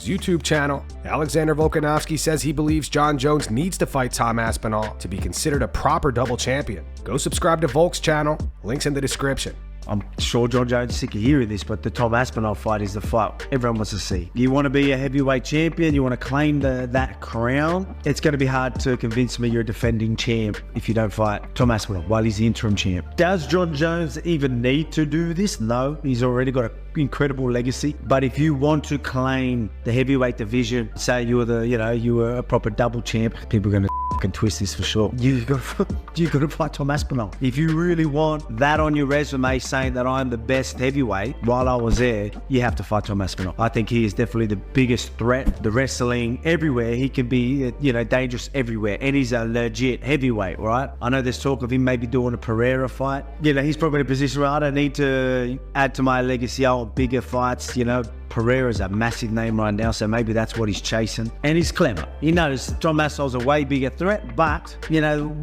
his YouTube channel. Alexander Volkanovski says he believes Jon Jones needs to fight Tom Aspinall to be considered a proper double champion. Go subscribe to Volk's channel, links in the description. I'm sure Jon Jones is sick of hearing this, but the Tom Aspinall fight is the fight everyone wants to see. You want to be a heavyweight champion, you want to claim that crown, it's going to be hard to convince me you're a defending champ if you don't fight Tom Aspinall while he's the interim champ. Does Jon Jones even need to do this? No, he's already got an incredible legacy. But if you want to claim the heavyweight division, say you were a proper double champ, people are going to can twist this for sure. You've got to fight Tom Aspinall. If you really want that on your resume saying that I'm the best heavyweight while I was there, you have to fight Tom Aspinall. I think he is definitely the biggest threat. The wrestling everywhere, he can be dangerous everywhere, and he's a legit heavyweight, right? I know there's talk of him maybe doing a Pereira fight. He's probably in a position where I don't need to add to my legacy. I want bigger fights. Pereira's a massive name right now, so maybe that's what he's chasing. And he's clever. He knows Tom Aspinall's a way bigger threat, but,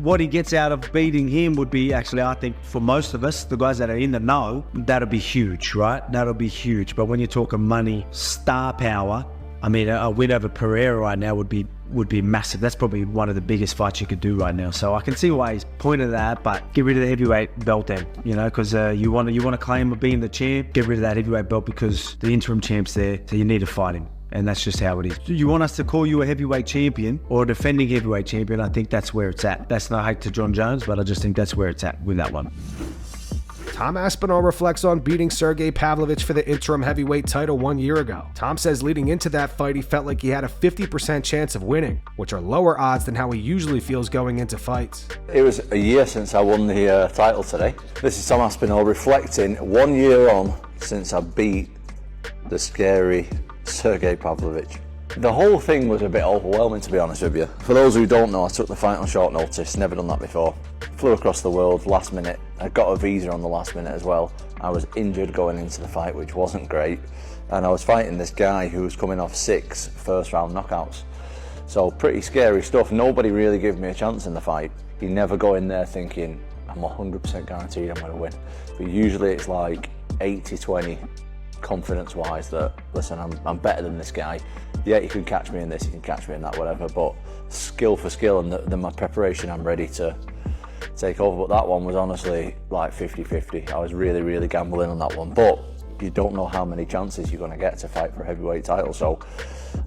what he gets out of beating him would be actually, I think, for most of us, the guys that are in the know, that'll be huge, right? That'll be huge. But when you're talking money, star power, a win over Pereira right now would be massive. That's probably one of the biggest fights you could do right now. So I can see why he's pointed that, but get rid of the heavyweight belt then, because you want to claim of being the champ, get rid of that heavyweight belt because the interim champ's there, so you need to fight him. And that's just how it is. You want us to call you a heavyweight champion or a defending heavyweight champion, I think that's where it's at. That's no hate to Jon Jones, but I just think that's where it's at with that one. Tom Aspinall reflects on beating Sergei Pavlovich for the interim heavyweight title 1 year ago. Tom says leading into that fight, he felt like he had a 50% chance of winning, which are lower odds than how he usually feels going into fights. It was a year since I won the title today. This is Tom Aspinall reflecting 1 year on since I beat the scary Sergei Pavlovich. The whole thing was a bit overwhelming, to be honest with you. For those who don't know, I took the fight on short notice, never done that before. Flew across the world last minute. I got a visa on the last minute as well. I was injured going into the fight, which wasn't great. And I was fighting this guy who was coming off 6 first-round knockouts. So pretty scary stuff. Nobody really gave me a chance in the fight. You never go in there thinking, I'm 100% guaranteed I'm going to win. But usually it's like 80-20 confidence-wise that, listen, I'm better than this guy. Yeah, you can catch me in this, you can catch me in that, whatever, but skill for skill and then my preparation, I'm ready to take over. But that one was honestly like 50-50. I was really, really gambling on that one. But you don't know how many chances you're going to get to fight for a heavyweight title. So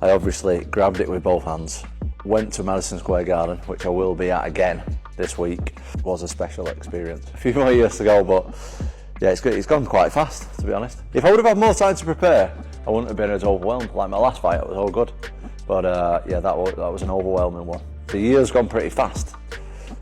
I obviously grabbed it with both hands, went to Madison Square Garden, which I will be at again this week. It was a special experience. A few more years to go, but yeah, it's gone quite fast, to be honest. If I would have had more time to prepare, I wouldn't have been as overwhelmed. Like my last fight, it was all good. But yeah, that was an overwhelming one. The year's gone pretty fast.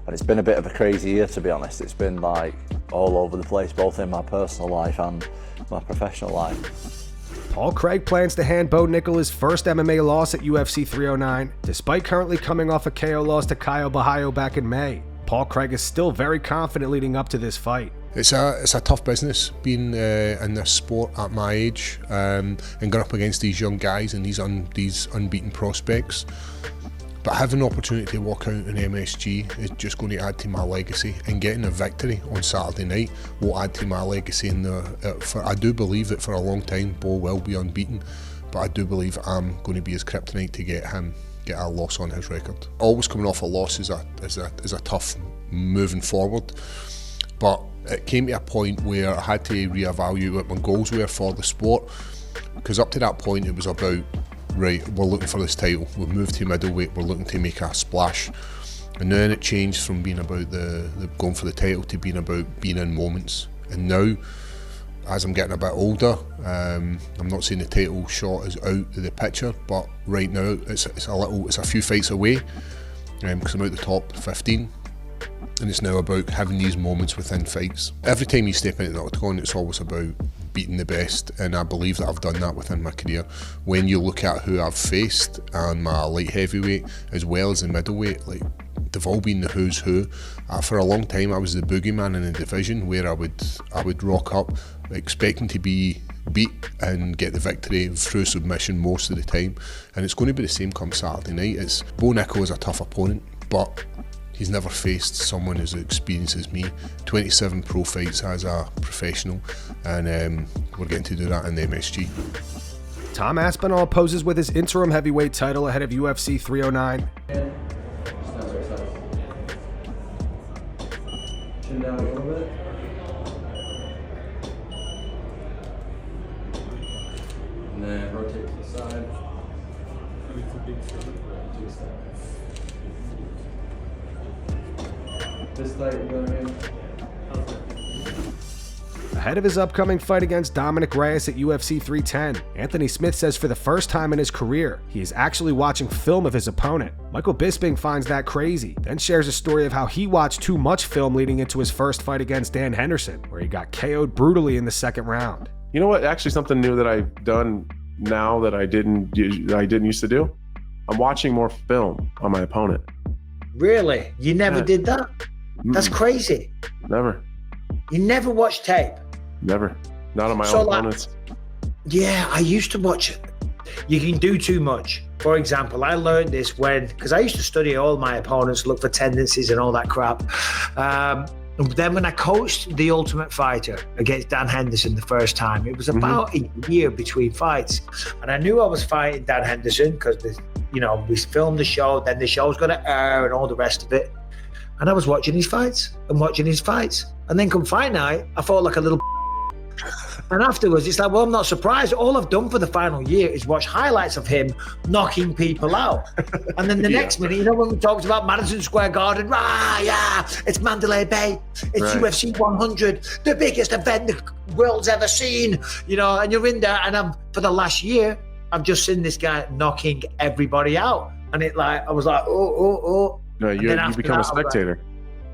And it's been a bit of a crazy year, to be honest. It's been like all over the place, both in my personal life and my professional life. Paul Craig plans to hand Bo Nickal his first MMA loss at UFC 309, despite currently coming off a KO loss to Caio Borralho back in May. Paul Craig is still very confident leading up to this fight. It's a tough business being in this sport at my age and going up against these young guys and these unbeaten prospects. But having the opportunity to walk out in MSG is just going to add to my legacy, and getting a victory on Saturday night will add to my legacy. I do believe that for a long time Bo will be unbeaten, but I do believe I'm going to be his kryptonite to get a loss on his record. Always coming off a loss is a tough moving forward, but it came to a point where I had to reevaluate what my goals were for the sport, because up to that point it was about, right, we're looking for this title, we've moved to middleweight, we're looking to make a splash. And then it changed from being about the going for the title to being about being in moments. And now, as I'm getting a bit older, I'm not saying the title shot is out of the picture, but right now it's a few fights away, because I'm out the top 15. And it's now about having these moments within fights. Every time you step into the octagon, it's always about beating the best, and I believe that I've done that within my career. When you look at who I've faced on my light heavyweight as well as the middleweight, like, they've all been the who's who. For a long time I was the boogeyman in the division, where I would rock up expecting to be beat and get the victory through submission most of the time, and it's going to be the same come Saturday night. Bo Nickal is a tough opponent, but he's never faced someone as experienced as me. 27 pro fights as a professional, and we're getting to do that in the MSG. Tom Aspinall poses with his interim heavyweight title ahead of UFC 309. Chin down a little bit. And then rotate to the side. This tight, you know what I mean? Ahead of his upcoming fight against Dominick Reyes at UFC 310, Anthony Smith says for the first time in his career, he is actually watching film of his opponent. Michael Bisping finds that crazy, then shares a story of how he watched too much film leading into his first fight against Dan Henderson, where he got KO'd brutally in the second round. You know what? Actually, something new that I've done now that I didn't used to do. I'm watching more film on my opponent. Really? You never did that? That's crazy. Never. You never watched tape? Never. Not on my own opponents. Yeah, I used to watch it. You can do too much. For example, I learned this because I used to study all my opponents, look for tendencies and all that crap. Then when I coached The Ultimate Fighter against Dan Henderson the first time, it was about a year between fights. And I knew I was fighting Dan Henderson because, we filmed the show, then the show's going to air and all the rest of it. And I was watching his fights. And then come fight night, I felt like a little and afterwards, it's like, well, I'm not surprised. All I've done for the final year is watch highlights of him knocking people out. And then the next minute, when we talked about Madison Square Garden, it's Mandalay Bay, it's UFC 100, the biggest event the world's ever seen, and you're in there. And for the last year, I've just seen this guy knocking everybody out. And I was like, oh. No, you become a spectator.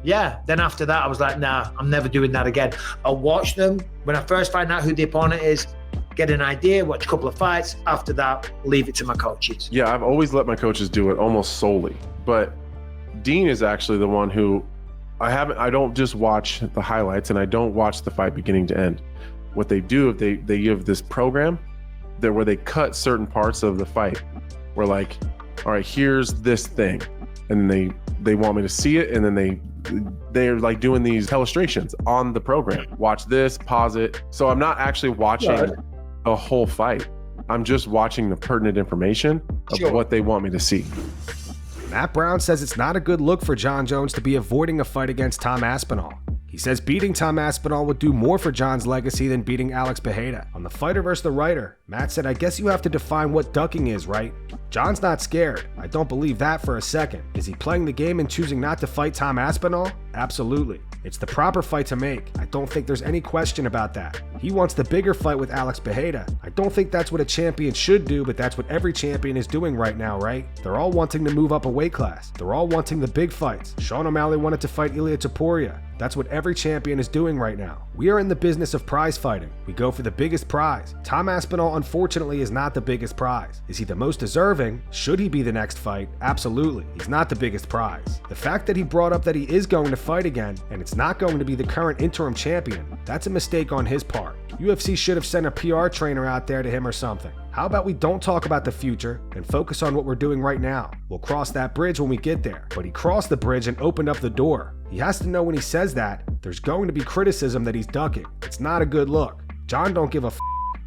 Then after that, I was like, nah, I'm never doing that again. I'll watch them. When I first find out who the opponent is, get an idea, watch a couple of fights. After that, leave it to my coaches. Yeah, I've always let my coaches do it almost solely. But Dean is actually the one who I don't just watch the highlights and I don't watch the fight beginning to end. What they do, they give this program where they cut certain parts of the fight. We're like, all right, here's this thing. And they want me to see it, and then they're like doing these illustrations on the program. Watch this, pause it. So I'm not actually watching a whole fight. I'm just watching the pertinent information of what they want me to see. Matt Brown says it's not a good look for Jon Jones to be avoiding a fight against Tom Aspinall. He says beating Tom Aspinall would do more for Jon's legacy than beating Alex Pereira. On The Fighter vs. the Writer, Matt said, I guess you have to define what ducking is, right? Jon's not scared. I don't believe that for a second. Is he playing the game and choosing not to fight Tom Aspinall? Absolutely. It's the proper fight to make. I don't think there's any question about that. He wants the bigger fight with Alex Pereira. I don't think that's what a champion should do, but that's what every champion is doing right now, right? They're all wanting to move up a weight class. They're all wanting the big fights. Sean O'Malley wanted to fight Ilia Topuria. That's what every champion is doing right now. We are in the business of prize fighting. We go for the biggest prize. Tom Aspinall, unfortunately, is not the biggest prize. Is he the most deserving? Should he be the next fight? Absolutely. He's not the biggest prize. The fact that he brought up that he is going to fight again, and it's not going to be the current interim champion, that's a mistake on his part. UFC should have sent a PR trainer out there to him or something. How about we don't talk about the future and focus on what we're doing right now? We'll cross that bridge when we get there. But he crossed the bridge and opened up the door. He has to know when he says that, there's going to be criticism that he's ducking. It's not a good look. Jon don't give a f***.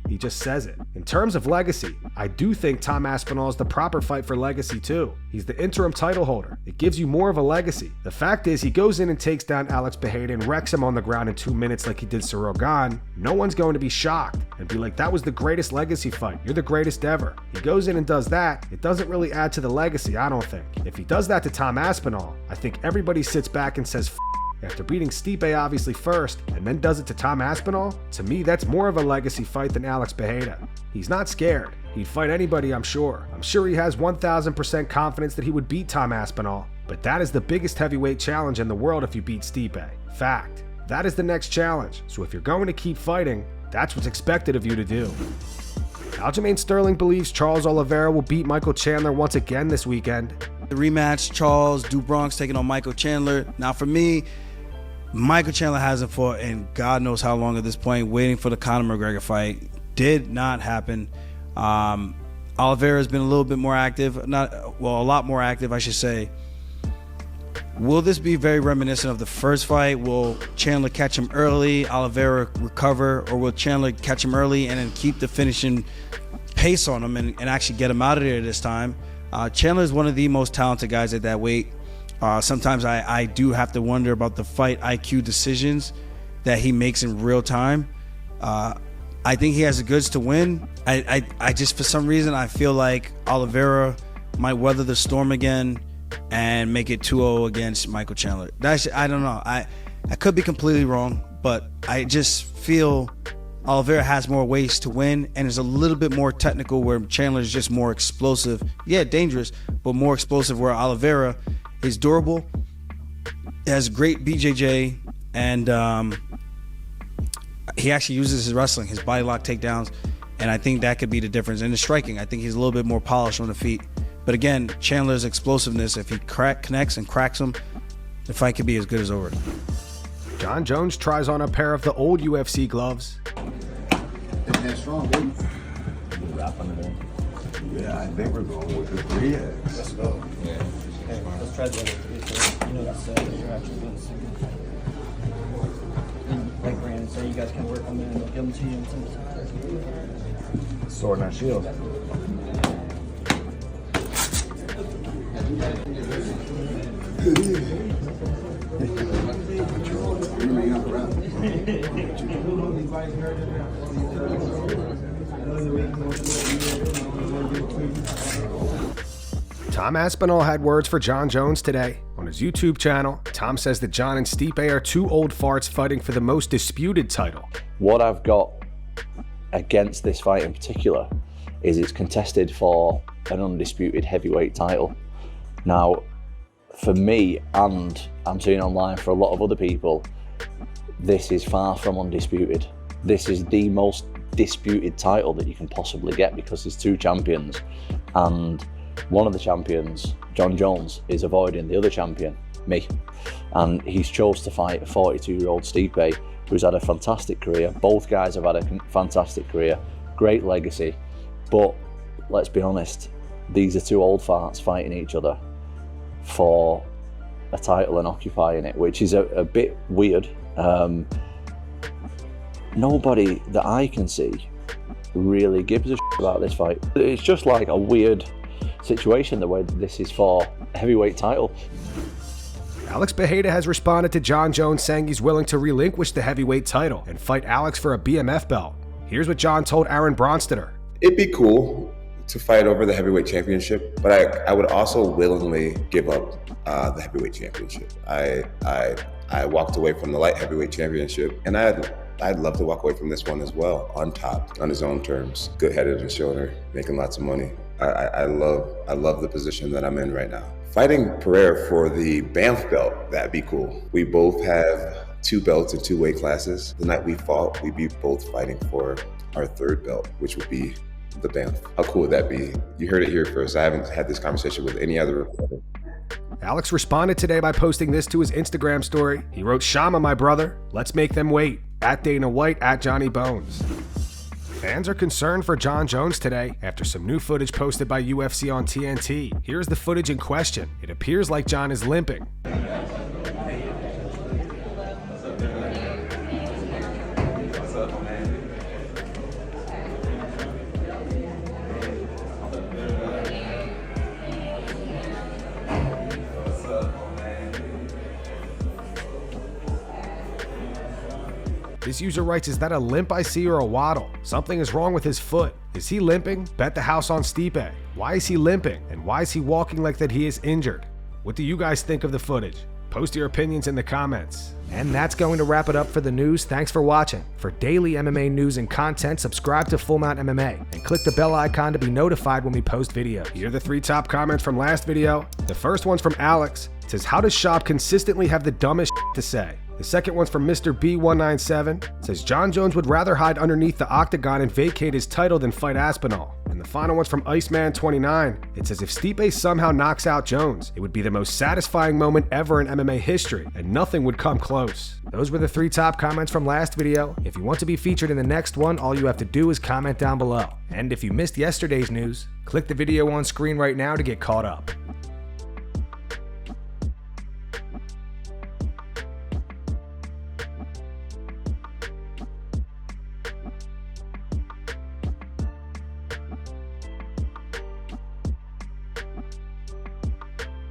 He just says it. In terms of legacy, I do think Tom Aspinall is the proper fight for legacy too. He's the interim title holder. It gives you more of a legacy. The fact is, he goes in and takes down Alex Pereira and wrecks him on the ground in 2 minutes like he did Ciryl Gane. No one's going to be shocked and be like, that was the greatest legacy fight. You're the greatest ever. He goes in and does that. It doesn't really add to the legacy, I don't think. If he does that to Tom Aspinall, I think everybody sits back and says, F***. After beating Stipe obviously first, and then does it to Tom Aspinall, to me that's more of a legacy fight than Alex Pereira. He's not scared. He'd fight anybody, I'm sure. I'm sure he has 1000% confidence that he would beat Tom Aspinall, but that is the biggest heavyweight challenge in the world if you beat Stipe. Fact. That is the next challenge, so if you're going to keep fighting, that's what's expected of you to do. Aljamain Sterling believes Charles Oliveira will beat Michael Chandler once again this weekend. The rematch, Charles Bronx taking on Michael Chandler. Now for me, Michael Chandler hasn't fought in God knows how long at this point, waiting for the Conor McGregor fight. Did not happen. Oliveira has been a little bit more active. A lot more active, I should say. Will this be very reminiscent of the first fight? Will Chandler catch him early, Oliveira recover, or will Chandler catch him early and then keep the finishing pace on him and actually get him out of there this time. Chandler is one of the most talented guys at that weight. Sometimes I do have to wonder about the fight IQ decisions that he makes in real time. I think he has the goods to win. I just, for some reason, I feel like Oliveira might weather the storm again and make it 2-0 against Michael Chandler. I don't know. I could be completely wrong, but I just feel Oliveira has more ways to win and is a little bit more technical, where Chandler is just more explosive. Yeah, dangerous, but more explosive, where Oliveira is durable, has great BJJ, and he actually uses his wrestling, his body lock takedowns, and I think that could be the difference. And the striking, I think he's a little bit more polished on the feet. But again, Chandler's explosiveness, if he connects and cracks him, the fight could be as good as over. Jon Jones tries on a pair of the old UFC gloves. That's strong, dude. Yeah, I think we're going with the 3X. Let's go. Yeah. Hey, let's try the other 3. You know, that's you're actually doing the single. And like Brandon said, you guys can work on them and give them to you in some sword, not shield. Tom Aspinall had words for Jon Jones today. On his YouTube channel, Tom says that Jon and Stipe are two old farts fighting for the most disputed title. What I've got against this fight in particular is it's contested for an undisputed heavyweight title. Now, for me, and I'm seeing online for a lot of other people, this is far from undisputed. This is the most disputed title that you can possibly get, because there's two champions, and one of the champions, Jon Jones, is avoiding the other champion, me. And he's chose to fight a 42-year-old Stipe, who's had a fantastic career. Both guys have had a fantastic career, great legacy. But let's be honest, these are two old farts fighting each other for a title and occupying it, which is a bit weird. Nobody that I can see really gives a shit about this fight. It's just like a weird situation, the way this is for a heavyweight title. Alex Pereira has responded to Jon Jones, saying he's willing to relinquish the heavyweight title and fight Alex for a BMF belt. Here's what Jon told Aaron Bronsteter. It'd be cool to fight over the heavyweight championship, but I would also willingly give up the heavyweight championship. I walked away from the light heavyweight championship, and I'd love to walk away from this one as well, on top, on his own terms. Good head on his shoulder, making lots of money. I love the position that I'm in right now. Fighting Pereira for the Banff belt, that'd be cool. We both have 2 belts in 2 weight classes. The night we fought, we'd be both fighting for our 3rd belt, which would be the Banff. How cool would that be? You heard it here first. I haven't had this conversation with any other reporter. Alex responded today by posting this to his Instagram story. He wrote, "Shama, my brother, let's make them wait. At Dana White, at Johnny Bones." Fans are concerned for Jon Jones today after some new footage posted by UFC on TNT. Here's the footage in question. It appears like Jon is limping. This user writes, "Is that a limp I see or a waddle? Something is wrong with his foot. Is he limping? Bet the house on Stipe. Why is he limping? And why is he walking like that he is injured?" What do you guys think of the footage? Post your opinions in the comments. And that's going to wrap it up for the news. Thanks for watching. For daily MMA news and content, subscribe to Full Mount MMA and click the bell icon to be notified when we post videos. Here are the 3 top comments from last video. The first one's from Alex. It says, "How does Schaub consistently have the dumbest to say?" The second one's from Mr. B197. It says, "Jon Jones would rather hide underneath the octagon and vacate his title than fight Aspinall." And the final one's from Iceman29. It says, "If Stipe somehow knocks out Jones, it would be the most satisfying moment ever in MMA history, and nothing would come close." Those were the 3 top comments from last video. If you want to be featured in the next one, all you have to do is comment down below. And if you missed yesterday's news, click the video on screen right now to get caught up.